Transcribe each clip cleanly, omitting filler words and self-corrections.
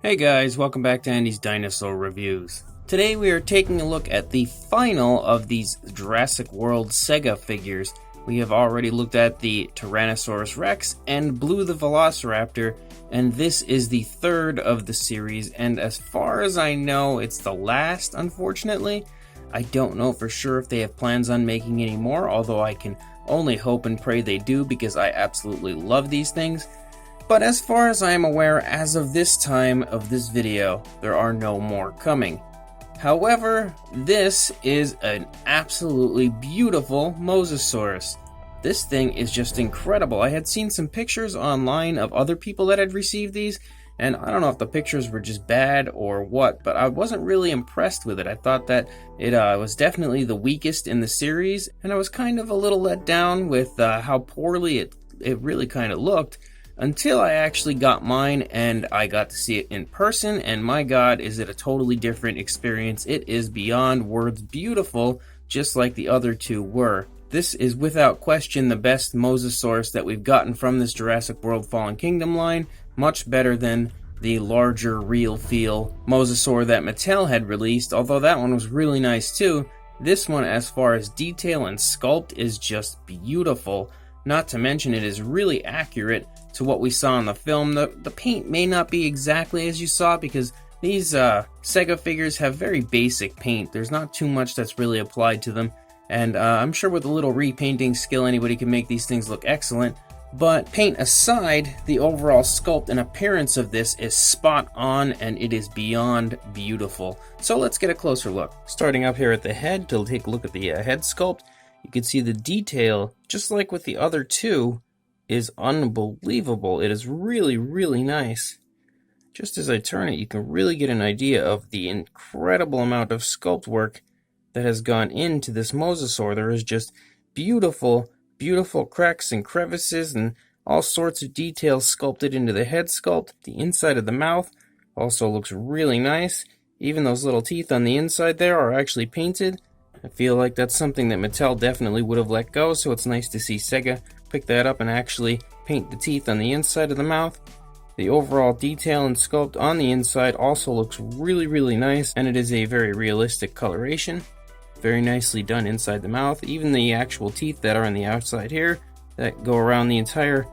Hey guys, welcome back to Andy's Dinosaur Reviews. Today we are taking a look at the final of these Jurassic World Sega figures. We have already looked at the Tyrannosaurus Rex and Blue the Velociraptor, and this is the third of the series, and as far as I know, it's the last, unfortunately. I don't know for sure if they have plans on making any more, although I can only hope and pray they do because I absolutely love these things. But as far as I am aware, as of this time of this video, there are no more coming. However, this is an absolutely beautiful Mosasaurus. This thing is just incredible. I had seen some pictures online of other people that had received these, and I don't know if the pictures were just bad or what, but I wasn't really impressed with it. I thought that it was definitely the weakest in the series, and I was kind of a little let down with how poorly it really kind of looked. Until I actually got mine and I got to see it in person, and my god, is it a totally different experience. It is beyond words beautiful, just like the other two were. This is without question the best Mosasaurus that we've gotten from this Jurassic World Fallen Kingdom line, much better than the larger real feel Mosasaur that Mattel had released, although that one was really nice too. This one, as far as detail and sculpt, is just beautiful. Not to mention it is really accurate to what we saw in the film. The paint may not be exactly as you saw because these Sega figures have very basic paint. There's not too much that's really applied to them, and I'm sure with a little repainting skill anybody can make these things look excellent. But paint aside, the overall sculpt and appearance of this is spot on, and it is beyond beautiful. So let's get a closer look. Starting up here at the head to take a look at the head sculpt, you can see the detail, just like with the other two, is unbelievable. It is really, really nice. Just as I turn it, you can really get an idea of the incredible amount of sculpt work that has gone into this Mosasaur. There is just beautiful, beautiful cracks and crevices and all sorts of details sculpted into the head sculpt. The inside of the mouth also looks really nice. Even those little teeth on the inside there are actually painted. I feel like that's something that Mattel definitely would have let go, so it's nice to see Sega pick that up and actually paint the teeth on the inside of the mouth. The overall detail and sculpt on the inside also looks really, really nice, and it is a very realistic coloration. Very nicely done inside the mouth. Even the actual teeth that are on the outside here, that go around the entire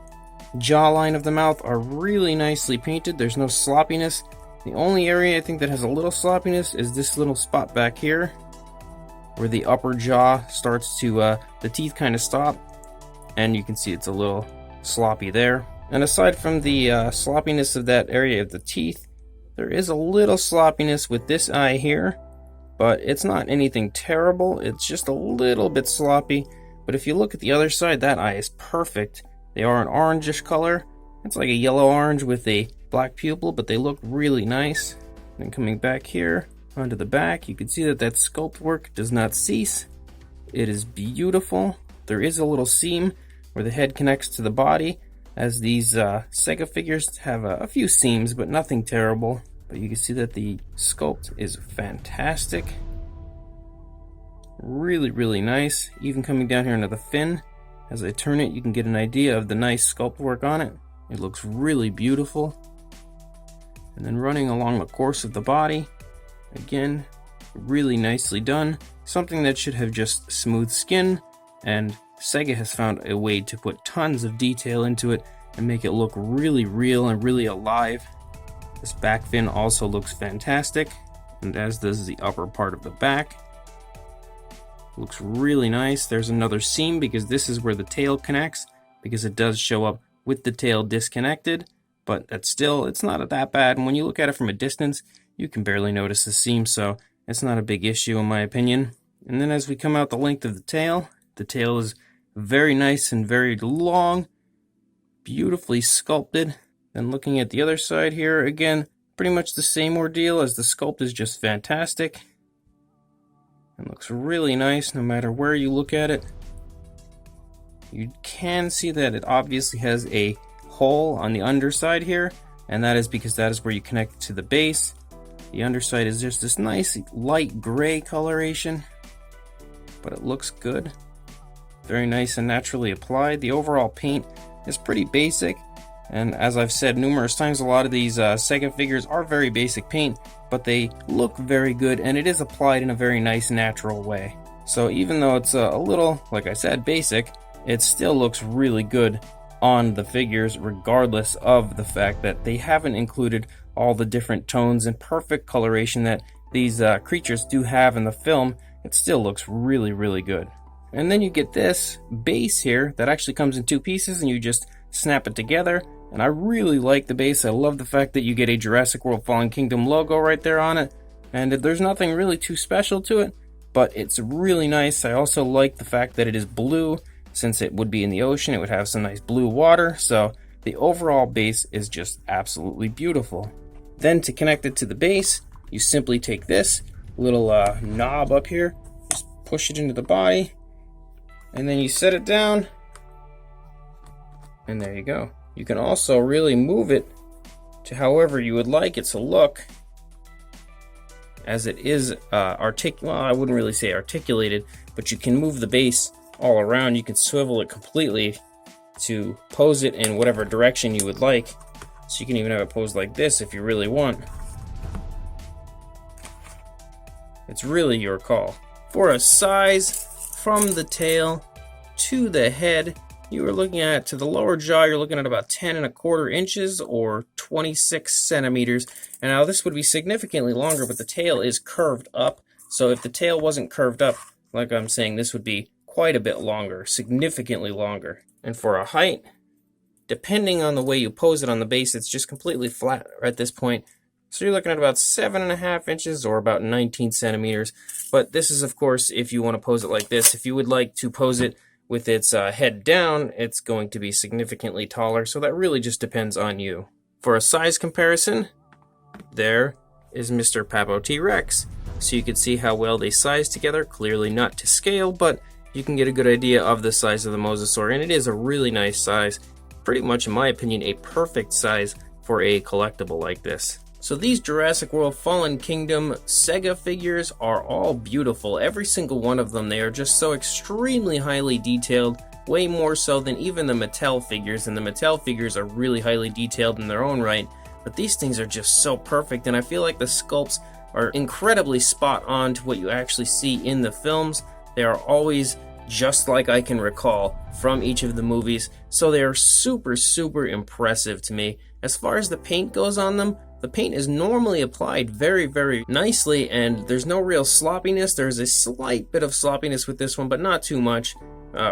jawline of the mouth, are really nicely painted. There's no sloppiness. The only area I think that has a little sloppiness is this little spot back here, where the upper jaw starts to, the teeth kind of stop, and you can see it's a little sloppy there. And aside from the sloppiness of that area of the teeth, there is a little sloppiness with this eye here, but it's not anything terrible. It's just a little bit sloppy. But if you look at the other side, that eye is perfect. They are an orangish color. It's like a yellow-orange with a black pupil, but they look really nice. And coming back here, onto the back, you can see that sculpt work does not cease. It is beautiful. There is a little seam where the head connects to the body, as these Sega figures have a few seams, but nothing terrible. But you can see that the sculpt is fantastic. Really, really nice. Even coming down here into the fin, as I turn it, you can get an idea of the nice sculpt work on it. It looks really beautiful. And then running along the course of the body, again, really nicely done. Something that should have just smooth skin, and Sega has found a way to put tons of detail into it and make it look really real and really alive. This back fin also looks fantastic, and as does the upper part of the back. Looks really nice. There's another seam because this is where the tail connects, because it does show up with the tail disconnected, but it's not that bad, and when you look at it from a distance, you can barely notice the seam, so it's not a big issue in my opinion. And then as we come out the length of the tail is very nice and very long, beautifully sculpted. Then looking at the other side here, again, pretty much the same ordeal, as the sculpt is just fantastic. It looks really nice no matter where you look at it. You can see that it obviously has a hole on the underside here, and that is because that is where you connect it to the base. The underside is just this nice light gray coloration, but it looks good. Very nice and naturally applied. The overall paint is pretty basic. And as I've said numerous times, a lot of these Sega figures are very basic paint, but they look very good, and it is applied in a very nice, natural way. So even though it's a little, like I said, basic, it still looks really good on the figures, regardless of the fact that they haven't included all the different tones and perfect coloration that these creatures do have in the film. It still looks really, really good. And then you get this base here that actually comes in two pieces, and you just snap it together. And I really like the base. I love the fact that you get a Jurassic World Fallen Kingdom logo right there on it. And there's nothing really too special to it, but it's really nice. I also like the fact that it is blue. Since it would be in the ocean, it would have some nice blue water. So the overall base is just absolutely beautiful. Then to connect it to the base, you simply take this little knob up here, just push it into the body, and then you set it down, and there you go. You can also really move it to however you would like it to look, as it is well, I wouldn't really say articulated, but you can move the base all around. You can swivel it completely to pose it in whatever direction you would like. So you can even have it posed like this if you really want. It's really your call. For a size, from the tail to the head, you are looking at, to the lower jaw, you're looking at about 10¼ inches or 26 centimeters. And now this would be significantly longer, but the tail is curved up. So if the tail wasn't curved up, like I'm saying, this would be quite a bit longer, significantly longer. And for a height, depending on the way you pose it on the base, it's just completely flat at this point. So you're looking at about 7½ inches or about 19 centimeters. But this is, of course, if you want to pose it like this. If you would like to pose it with its head down, it's going to be significantly taller. So that really just depends on you. For a size comparison, there is Mr. Papo T-Rex. So you can see how well they size together. Clearly not to scale, but you can get a good idea of the size of the Mosasaur. And it is a really nice size. Pretty much, in my opinion, a perfect size for a collectible like this. So these Jurassic World Fallen Kingdom Sega figures are all beautiful. Every single one of them. They are just so extremely highly detailed, way more so than even the Mattel figures. And the Mattel figures are really highly detailed in their own right. But these things are just so perfect, and I feel like the sculpts are incredibly spot on to what you actually see in the films. They are always just like I can recall from each of the movies. So they are super, super impressive to me. As far as the paint goes on them, the paint is normally applied very, very nicely, and there's no real sloppiness. There's a slight bit of sloppiness with this one, but not too much.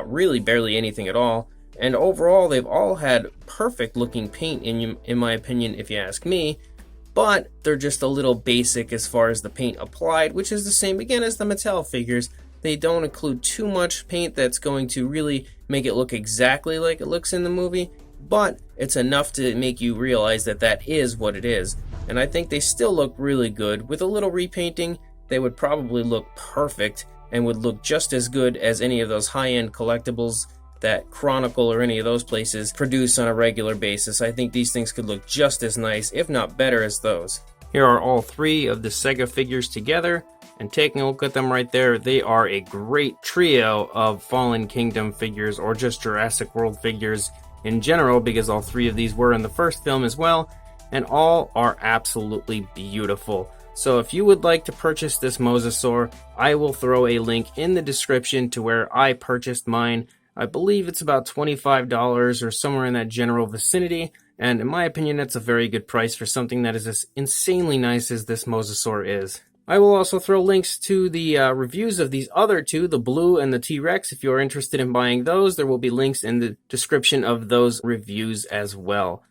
Really barely anything at all. And overall, they've all had perfect looking paint in my opinion, if you ask me. But they're just a little basic as far as the paint applied, which is the same again as the Mattel figures. They don't include too much paint that's going to really make it look exactly like it looks in the movie, but it's enough to make you realize that that is what it is. And I think they still look really good. With a little repainting, they would probably look perfect and would look just as good as any of those high-end collectibles that Chronicle or any of those places produce on a regular basis. I think these things could look just as nice, if not better, as those. Here are all three of the Sega figures together, and taking a look at them right there, they are a great trio of Fallen Kingdom figures, or just Jurassic World figures in general, because all three of these were in the first film as well, and all are absolutely beautiful. So if you would like to purchase this Mosasaur, I will throw a link in the description to where I purchased mine. I believe it's about $25 or somewhere in that general vicinity, and in my opinion, that's a very good price for something that is as insanely nice as this Mosasaur is. I will also throw links to the reviews of these other two, the Blue and the T-Rex. If you are interested in buying those, there will be links in the description of those reviews as well.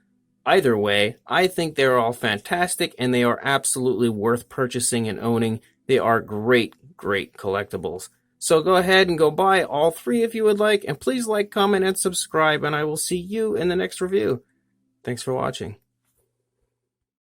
Either way, I think they're all fantastic, and they are absolutely worth purchasing and owning. They are great, great collectibles. So go ahead and go buy all three if you would like, and please like, comment, and subscribe, and I will see you in the next review. Thanks for watching.